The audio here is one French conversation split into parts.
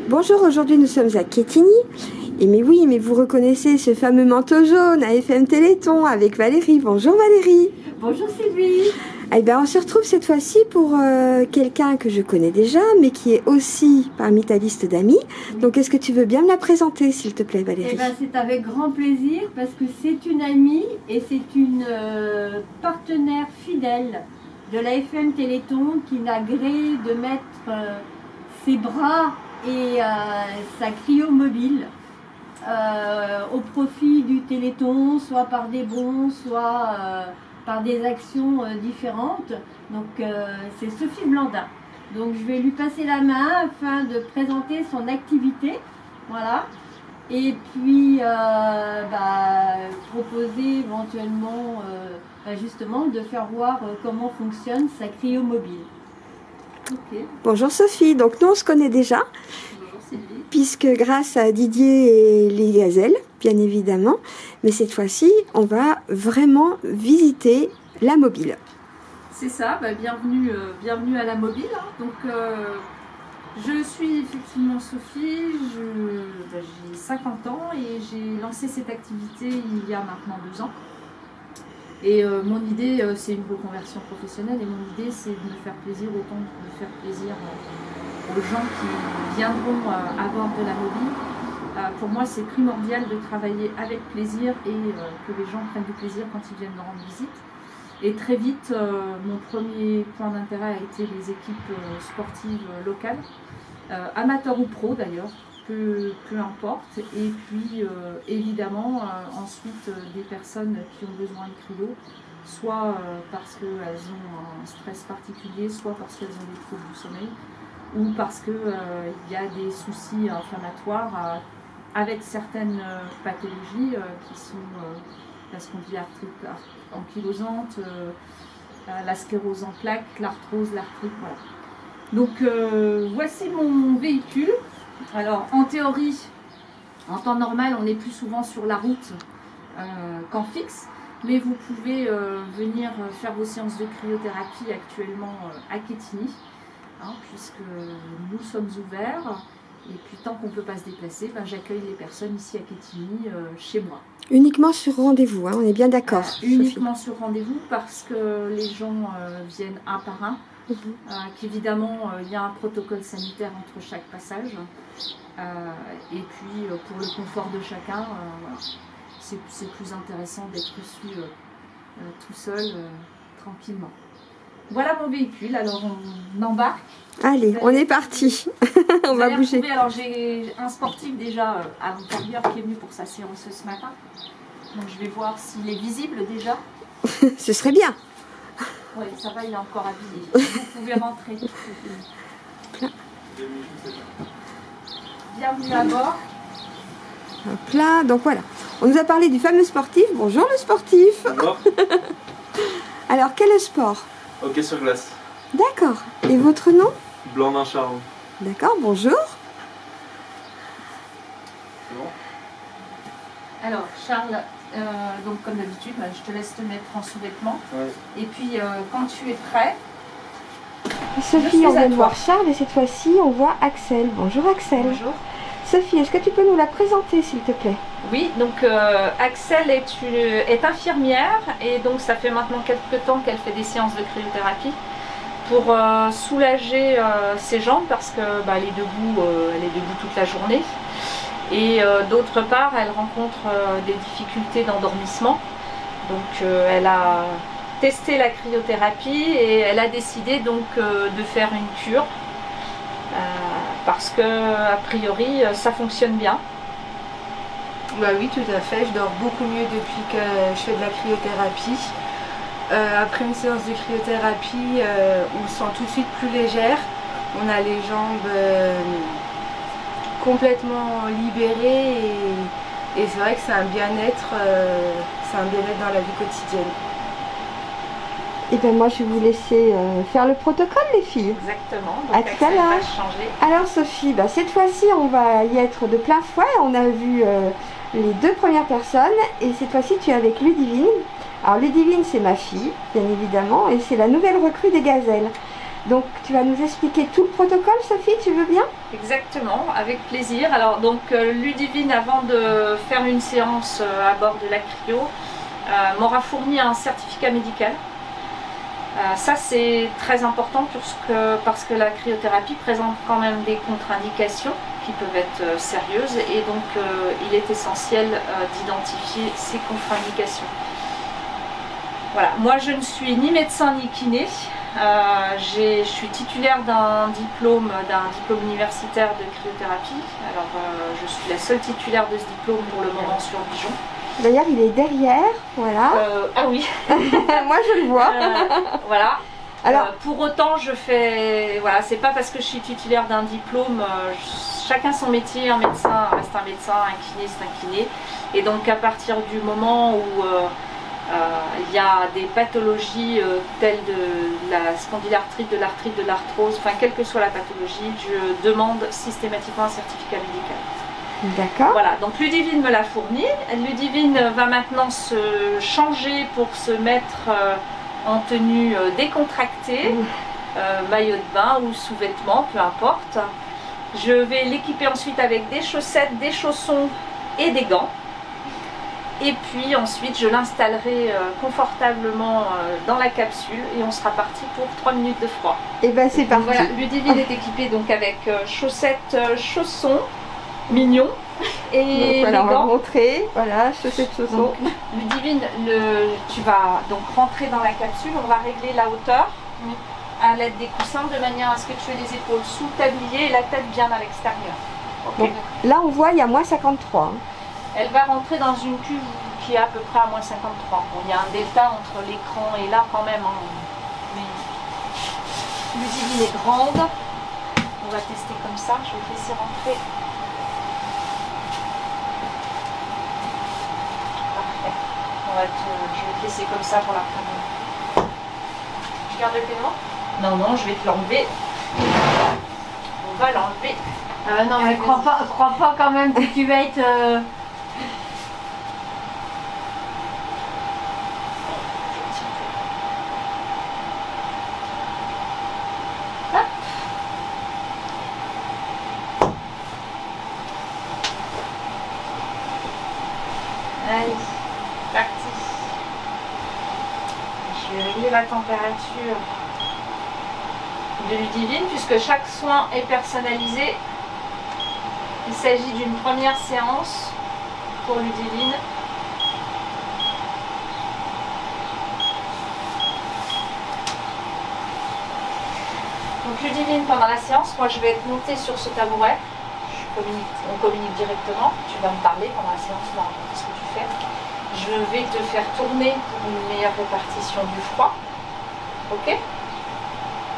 Bonjour, aujourd'hui nous sommes à Quetigny. Et mais oui, mais vous reconnaissez ce fameux manteau jaune à FM Téléthon avec Valérie. Bonjour Valérie. Bonjour Sylvie. Eh bien, on se retrouve cette fois-ci pour quelqu'un que je connais déjà, mais qui est aussi parmi ta liste d'amis. Donc, est-ce que tu veux bien me la présenter, s'il te plaît, Valérie? Eh bien, c'est avec grand plaisir parce que c'est une amie et c'est une partenaire fidèle de la FM Téléthon qui n'a gré de mettre ses bras et sa cryo mobile au profit du Téléthon, soit par des bons, soit par des actions différentes. Donc c'est Sophie Blandin. Donc je vais lui passer la main afin de présenter son activité. Voilà. Et puis proposer éventuellement justement de faire voir comment fonctionne sa cryo mobile. Okay. Bonjour Sophie, donc nous on se connaît déjà. Bonjour Sylvie. Puisque grâce à Didier et les gazelles, bien évidemment, mais cette fois-ci on va vraiment visiter la mobile. C'est ça, bienvenue à la mobile. Donc je suis effectivement Sophie, j'ai 50 ans et j'ai lancé cette activité il y a maintenant 2 ans. Et mon idée, c'est une reconversion professionnelle et mon idée, c'est de me faire plaisir autant que de faire plaisir aux gens qui viendront à bord de la mobile. Pour moi, c'est primordial de travailler avec plaisir et que les gens prennent du plaisir quand ils viennent me rendre visite. Et très vite, mon premier point d'intérêt a été les équipes sportives locales, amateurs ou pro d'ailleurs. Peu importe, et puis évidemment ensuite des personnes qui ont besoin de cryo, soit parce qu'elles ont un stress particulier, soit parce qu'elles ont des troubles du sommeil, ou parce qu'il y a des soucis inflammatoires avec certaines pathologies qui sont la spondylarthrite ankylosante, la sclérose en plaques, l'arthrose, l'arthrite, voilà. Donc voici mon véhicule. Alors en théorie, en temps normal, on est plus souvent sur la route qu'en fixe, mais vous pouvez venir faire vos séances de cryothérapie actuellement à Quetigny, puisque nous sommes ouverts, et puis tant qu'on ne peut pas se déplacer, j'accueille les personnes ici à Quetigny, chez moi. Uniquement sur rendez-vous, on est bien d'accord. Uniquement sur rendez-vous parce que les gens viennent un par un. Qu'évidemment il y a un protocole sanitaire entre chaque passage et puis pour le confort de chacun c'est plus intéressant d'être reçu tout seul tranquillement. Voilà mon véhicule, alors on embarque. Allez, on est parti. On va bouger. Alors j'ai un sportif déjà à l'intérieur qui est venu pour sa séance ce matin, donc je vais voir s'il est visible déjà. Ce serait bien. Oui, ça va, il est encore habillé. Vous pouvez rentrer. Bienvenue à bord. Hop là, donc voilà. On nous a parlé du fameux sportif. Bonjour le sportif. Bonjour. Alors, quel sport? Hockey sur glace. D'accord. Et votre nom? Blandin Charron. D'accord, bonjour. C'est bon? Alors, Charles, donc comme d'habitude, je te laisse te mettre en sous-vêtements. Ouais. Et puis, quand tu es prêt... Sophie, on vient de voir Charles et cette fois-ci, on voit Axel. Bonjour Axel. Bonjour. Sophie, est-ce que tu peux nous la présenter, s'il te plaît? Oui, donc Axel est infirmière et donc ça fait maintenant quelques temps qu'elle fait des séances de cryothérapie pour soulager ses jambes parce que elle est debout toute la journée. Et d'autre part, elle rencontre des difficultés d'endormissement. Donc elle a testé la cryothérapie et elle a décidé donc de faire une cure parce que a priori ça fonctionne bien. Oui, tout à fait. Je dors beaucoup mieux depuis que je fais de la cryothérapie. Après une séance de cryothérapie, on se sent tout de suite plus légère. On a les jambes complètement libérées et c'est vrai que c'est un bien-être dans la vie quotidienne. Et bien moi je vais vous laisser faire le protocole les filles. Exactement. À tout à l'heure. Alors Sophie, cette fois-ci on va y être de plein fouet. On a vu les 2 premières personnes et cette fois-ci tu es avec Ludivine. Alors Ludivine c'est ma fille bien évidemment et c'est la nouvelle recrue des gazelles. Donc tu vas nous expliquer tout le protocole, Sophie, tu veux bien? Exactement, avec plaisir. Alors donc Ludivine, avant de faire une séance à bord de la cryo, m'aura fourni un certificat médical. Ça c'est très important parce que la cryothérapie présente quand même des contre-indications qui peuvent être sérieuses et donc il est essentiel d'identifier ces contre-indications. Voilà, moi je ne suis ni médecin ni kiné. Je suis titulaire d'un diplôme universitaire de cryothérapie. Alors je suis la seule titulaire de ce diplôme pour le moment sur Dijon. D'ailleurs il est derrière, voilà. Ah oui. Moi je le vois. Voilà. Alors, pour autant je fais, voilà, c'est pas parce que je suis titulaire d'un diplôme, chacun son métier, un médecin reste un médecin, un kiné c'est un kiné. Et donc à partir du moment où il y a des pathologies telles de la spondylarthrite, de l'arthrite, de l'arthrose, enfin quelle que soit la pathologie, je demande systématiquement un certificat médical. d'accord. Voilà, donc Ludivine me l'a fourni. Ludivine va maintenant se changer pour se mettre en tenue décontractée, maillot de bain ou sous-vêtements, peu importe. Je vais l'équiper ensuite avec des chaussettes, des chaussons et des gants. Et puis ensuite je l'installerai confortablement dans la capsule et on sera parti pour 3 minutes de froid. Et ben c'est parti. Voilà, Ludivine est équipée donc avec chaussettes, chaussons, mignons et donc, voilà, on les va gants. montrer, voilà, chaussettes, chaussons. Donc, Ludivine, tu vas donc rentrer dans la capsule, on va régler la hauteur à l'aide des coussins de manière à ce que tu aies les épaules sous le tablier et la tête bien à l'extérieur. Donc, là on voit il y a moins 53. Elle va rentrer dans une cuve qui est à peu près à moins 53. Bon, il y a un delta entre l'écran et là quand même. Hein. Mais Ludivine est grande. On va tester comme ça. Je vais te laisser rentrer. Parfait. Je vais te laisser comme ça pour la première. Je garde le pénon? Non, non, je vais te l'enlever. On va l'enlever. Non, mais crois pas quand même que tu vas être... Allez, parti. Je vais régler la température de Ludivine puisque chaque soin est personnalisé. Il s'agit d'une première séance pour Ludivine. Donc Ludivine, pendant la séance, moi je vais être montée sur ce tabouret. On communique directement. Tu vas me parler pendant la séance, on va raconter ce que tu fais. Je vais te faire tourner pour une meilleure répartition du froid. Ok?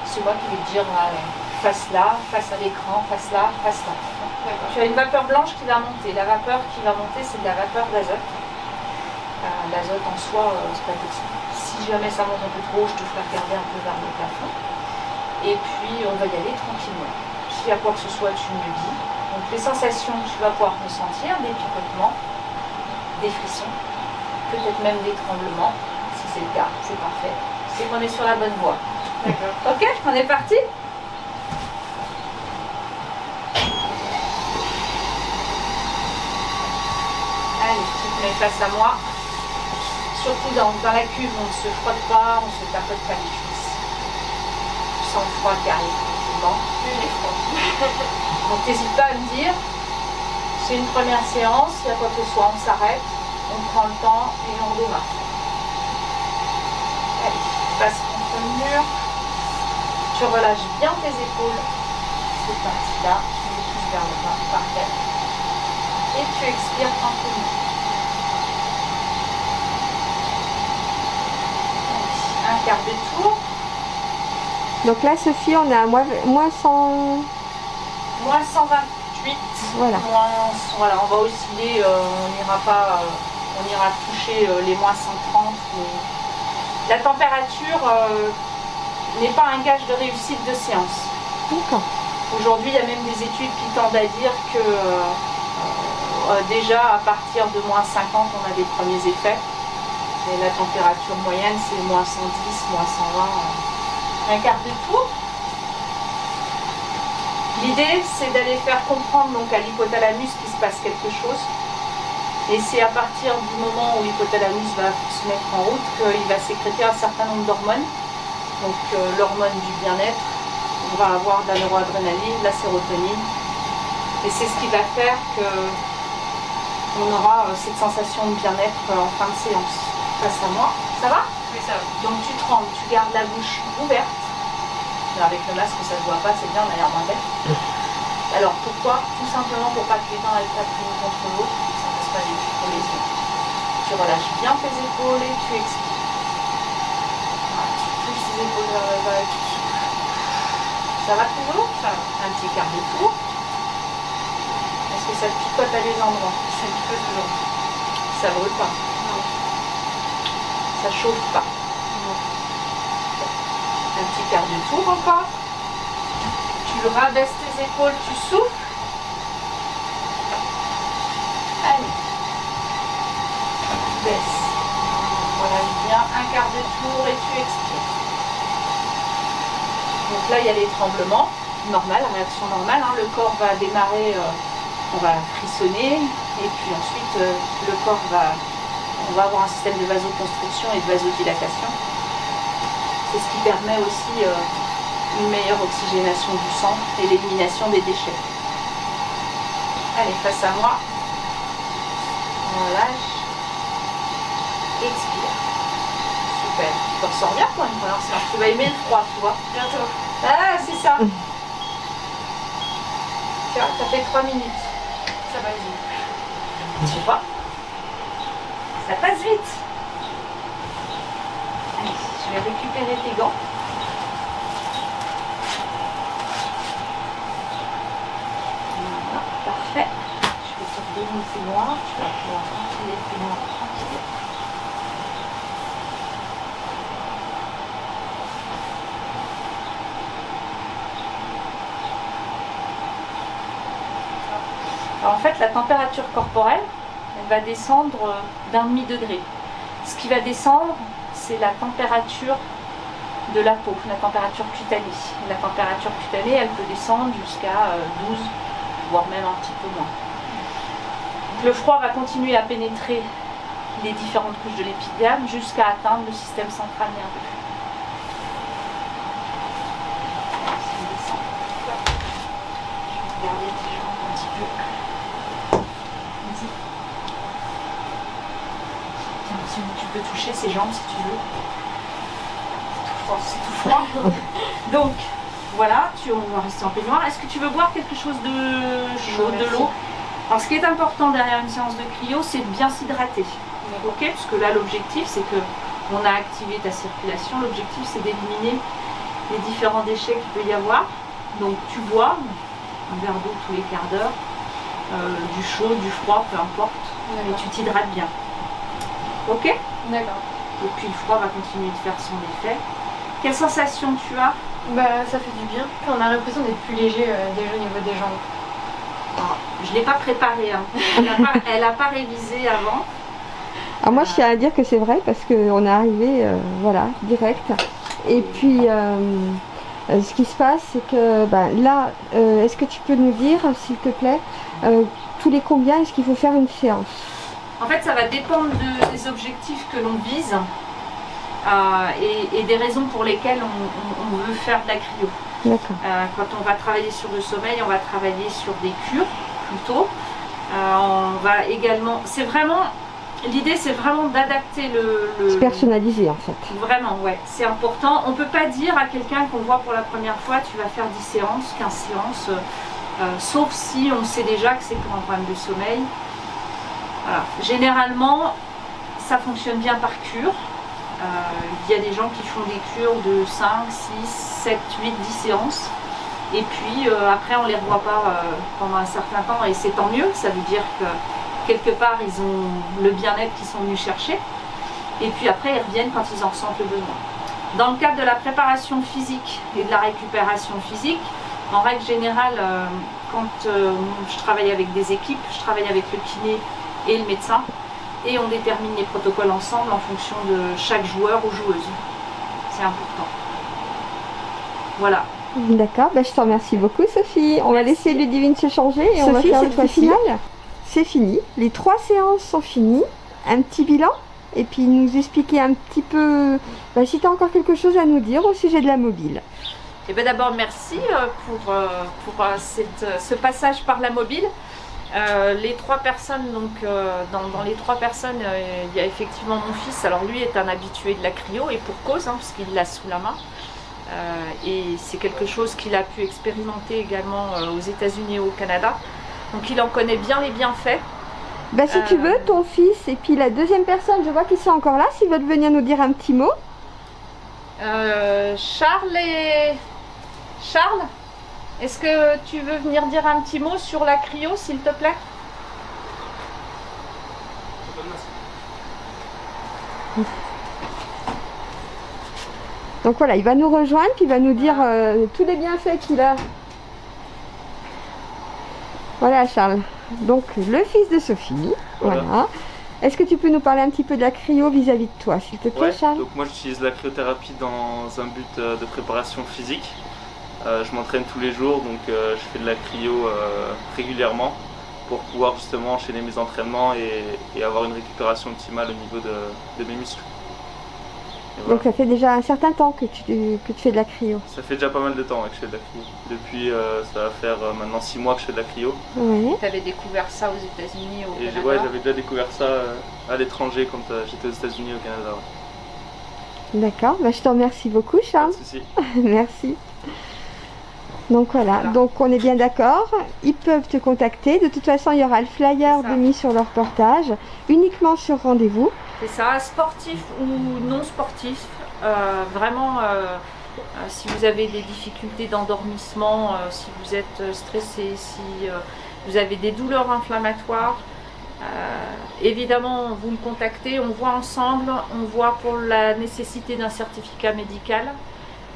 C'est moi qui vais te dire face là, face à l'écran, face là, face là. Tu as une vapeur blanche qui va monter. La vapeur qui va monter, c'est de la vapeur d'azote. L'azote en soi, c'est pas toxique. Si jamais ça monte un peu trop, je te ferai regarder un peu vers le plafond. Et puis on va y aller tranquillement. S'il y a quoi que ce soit, tu me le dis. Donc les sensations que tu vas pouvoir ressentir, des picotements, des frissons, peut-être même des tremblements. Si c'est le cas, c'est parfait. C'est qu'on est sur la bonne voie. D'accord. Ok, on est parti. Allez, tu te mets face à moi. Surtout dans la cuve, on ne se frotte pas, on ne se tapote pas les cuisses. Tu sens le froid qui arrive tranquillement. Donc n'hésite pas à me dire, c'est une première séance, il y a quoi que ce soit, on s'arrête, on prend le temps et on démarre. Allez, passe contre le mur, tu relâches bien tes épaules, cette partie-là, tu les pousses vers le bas, parfait. Et tu expires tranquillement. Allez, un quart de tour. Donc là Sophie, on est à moins 100... Moins 128. Voilà. Voilà, on va osciller, on ira toucher les moins 130. La température n'est pas un gage de réussite de séance. D'accord. Aujourd'hui, il y a même des études qui tendent à dire que déjà à partir de moins 50, on a des premiers effets. Et la température moyenne, c'est moins 110, moins 120. Un quart de tour. L'idée, c'est d'aller faire comprendre donc à l'hypothalamus qu'il se passe quelque chose. Et c'est à partir du moment où l'hypothalamus va se mettre en route qu'il va sécréter un certain nombre d'hormones. Donc l'hormone du bien-être, on va avoir de la noradrénaline, de la sérotonine. Et c'est ce qui va faire qu'on aura cette sensation de bien-être en fin de séance. Face à moi, ça va? Oui, ça va. Donc tu trembles, tu gardes la bouche ouverte. Avec le masque, ça ne se voit pas, c'est bien, on a l'air moins bête. Alors pourquoi? Tout simplement pour pas que les dents elles tapent l'une contre l'autre, ça ne passe pas les pour les yeux. Tu relâches bien tes épaules et tu expires. Voilà, tu pousses tes épaules vers le bas et tu souffles. Ça va toujours? Ça va. Un petit quart de tour. Est-ce que ça te picote à des endroits? Ça me picote toujours. Ça brûle pas? Non. Ça chauffe pas? Non. Un petit quart de tour encore. Tu rabaisses tes épaules, tu souffles. Allez. Baisse. Relâche bien. Un quart de tour et tu expires. Donc là, il y a les tremblements. Normal, réaction normale. Hein. Le corps va démarrer, on va frissonner. Et puis ensuite, le corps on va avoir un système de vasoconstriction et de vasodilatation. C'est ce qui permet aussi une meilleure oxygénation du sang et l'élimination des déchets. Allez, face à moi. Relâche. Expire. Super. Tu t'en sors bien pour une première séance. Tu vas aimer le froid, tu vois. Bientôt. Ah, c'est ça. Tu vois, ça fait 3 minutes. Ça va vite. Tu vois? Ça passe vite. Allez, je vais récupérer tes gants. Voilà, parfait. Je vais te redonner plus loin. Tu vas pouvoir rentrer plus loin tranquille. Alors, en fait, la température corporelle, elle va descendre d'1,5 degré. Ce qui va descendre, c'est la température de la peau, la température cutanée. La température cutanée, elle peut descendre jusqu'à 12, voire même un petit peu moins. Donc, le froid va continuer à pénétrer les différentes couches de l'épiderme jusqu'à atteindre le système central nerveux. Si on descend, je vais regarder tes jambes un petit peu. Vas-y. Tiens, tu peux toucher ses jambes si tu veux. C'est tout froid. Donc, voilà, on va rester en peignoir. Est-ce que tu veux boire quelque chose de chaud, de l'eau? Alors, ce qui est important derrière une séance de cryo, c'est de bien s'hydrater. Ok? Parce que là, l'objectif, c'est que on a activé ta circulation. L'objectif, c'est d'éliminer les différents déchets qu'il peut y avoir. Donc, tu bois un verre d'eau tous les quarts d'heure, du chaud, du froid, peu importe. Mais tu t'hydrates bien. Ok? D'accord. Et puis, le froid va continuer de faire son effet. Quelle sensation tu as? Bah, ça fait du bien. Puis on a l'impression d'être plus léger déjà au niveau des jambes. Alors, je ne l'ai pas préparée. Hein. Elle n'a pas révisé avant. Alors moi je tiens à dire que c'est vrai parce qu'on est arrivé voilà, direct. Et puis ce qui se passe c'est que là, est-ce que tu peux nous dire s'il te plaît, tous les combien est-ce qu'il faut faire une séance? En fait ça va dépendre des objectifs que l'on vise et des raisons pour lesquelles on veut faire de la cryo. D'accord. Quand on va travailler sur le sommeil, on va travailler sur des cures plutôt. On va également, c'est vraiment... L'idée, c'est vraiment d'adapter le... C'est personnalisé en fait. Vraiment, ouais. C'est important. On ne peut pas dire à quelqu'un qu'on voit pour la première fois, tu vas faire 10 séances, 15 séances, sauf si on sait déjà que c'est pour un problème de sommeil. Voilà. Généralement, ça fonctionne bien par cure. Il y a des gens qui font des cures de 5, 6, 7, 8, 10 séances. Et puis, après, on ne les revoit pas pendant un certain temps. Et c'est tant mieux. Ça veut dire que quelque part, ils ont le bien-être qu'ils sont venus chercher. Et puis après, ils reviennent quand ils en ressentent le besoin. Dans le cadre de la préparation physique et de la récupération physique, en règle générale, quand je travaille avec des équipes, je travaille avec le kiné et le médecin. Et on détermine les protocoles ensemble en fonction de chaque joueur ou joueuse. C'est important. Voilà. D'accord, bah, je te remercie beaucoup Sophie. On va laisser Ludivine se changer et on va faire le choix final. C'est fini, les 3 séances sont finies. Un petit bilan et puis nous expliquer un petit peu si tu as encore quelque chose à nous dire au sujet de la mobile. Et bien d'abord merci pour ce passage par la mobile. Les 3 personnes, donc dans les 3 personnes, il y a effectivement mon fils. Alors lui est un habitué de la cryo et pour cause, hein, parce qu'il l'a sous la main. Et c'est quelque chose qu'il a pu expérimenter également aux États-Unis et au Canada. Donc il en connaît bien les bienfaits. Bah, si tu veux, ton fils et puis la deuxième personne, je vois qu'ils sont encore là, s'ils veulent venir nous dire un petit mot. Charles, est-ce que tu veux venir dire un petit mot sur la cryo, s'il te plaît? Donc voilà, il va nous rejoindre, puis il va nous dire tous les bienfaits qu'il a. Voilà Charles, donc le fils de Sophie, voilà. Est-ce que tu peux nous parler un petit peu de la cryo vis-à-vis de toi, s'il te plaît Charles? Donc moi j'utilise la cryothérapie dans un but de préparation physique. Je m'entraîne tous les jours, donc je fais de la cryo régulièrement pour pouvoir justement enchaîner mes entraînements et avoir une récupération optimale au niveau de mes muscles. Voilà. Donc ça fait déjà un certain temps que tu fais de la cryo. Ça fait déjà pas mal de temps que je fais de la cryo. Depuis, ça va faire maintenant 6 mois que je fais de la cryo. Oui. Tu avais découvert ça aux États-Unis et au Canada? Ouais, j'avais déjà découvert ça à l'étranger quand j'étais aux États-Unis et au Canada. Ouais. D'accord, bah, je te remercie beaucoup Charles. Pas de souci. Merci. Donc voilà, donc on est bien d'accord, ils peuvent te contacter. De toute façon, il y aura le flyer de mis sur leur portage, uniquement sur rendez-vous. C'est ça, sportif ou non sportif, vraiment si vous avez des difficultés d'endormissement, si vous êtes stressé, si vous avez des douleurs inflammatoires, évidemment vous me contactez, on voit ensemble, on voit pour la nécessité d'un certificat médical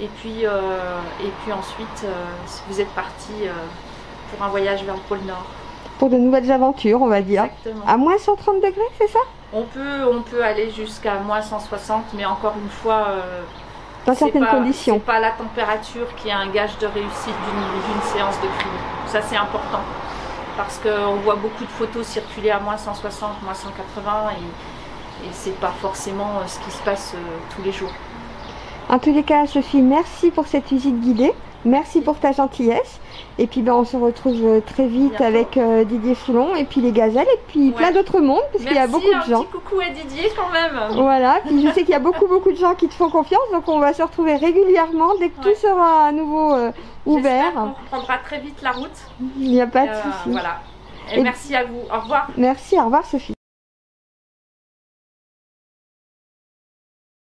et puis ensuite vous êtes parti pour un voyage vers le pôle Nord. Pour de nouvelles aventures, on va dire. Exactement. À moins 130 degrés, c'est ça? On peut aller jusqu'à moins 160, mais encore une fois, dans certaines conditions. C'est pas la température qui est un gage de réussite d'une séance de cryo. Ça c'est important, parce qu'on voit beaucoup de photos circuler à moins 160, moins 180, et c'est pas forcément ce qui se passe tous les jours. En tous les cas, Sophie, merci pour cette visite guidée. Merci pour ta gentillesse. Et puis on se retrouve très vite bientôt avec Didier Foulon et puis les gazelles et puis plein d'autres mondes parce qu'il y a beaucoup de gens. Un petit coucou à Didier quand même. Voilà, puis je sais qu'il y a beaucoup de gens qui te font confiance, donc on va se retrouver régulièrement dès que tout sera à nouveau ouvert. On reprendra très vite la route. Il n'y a pas de souci. Voilà. Et merci à vous. Au revoir. Merci, au revoir Sophie.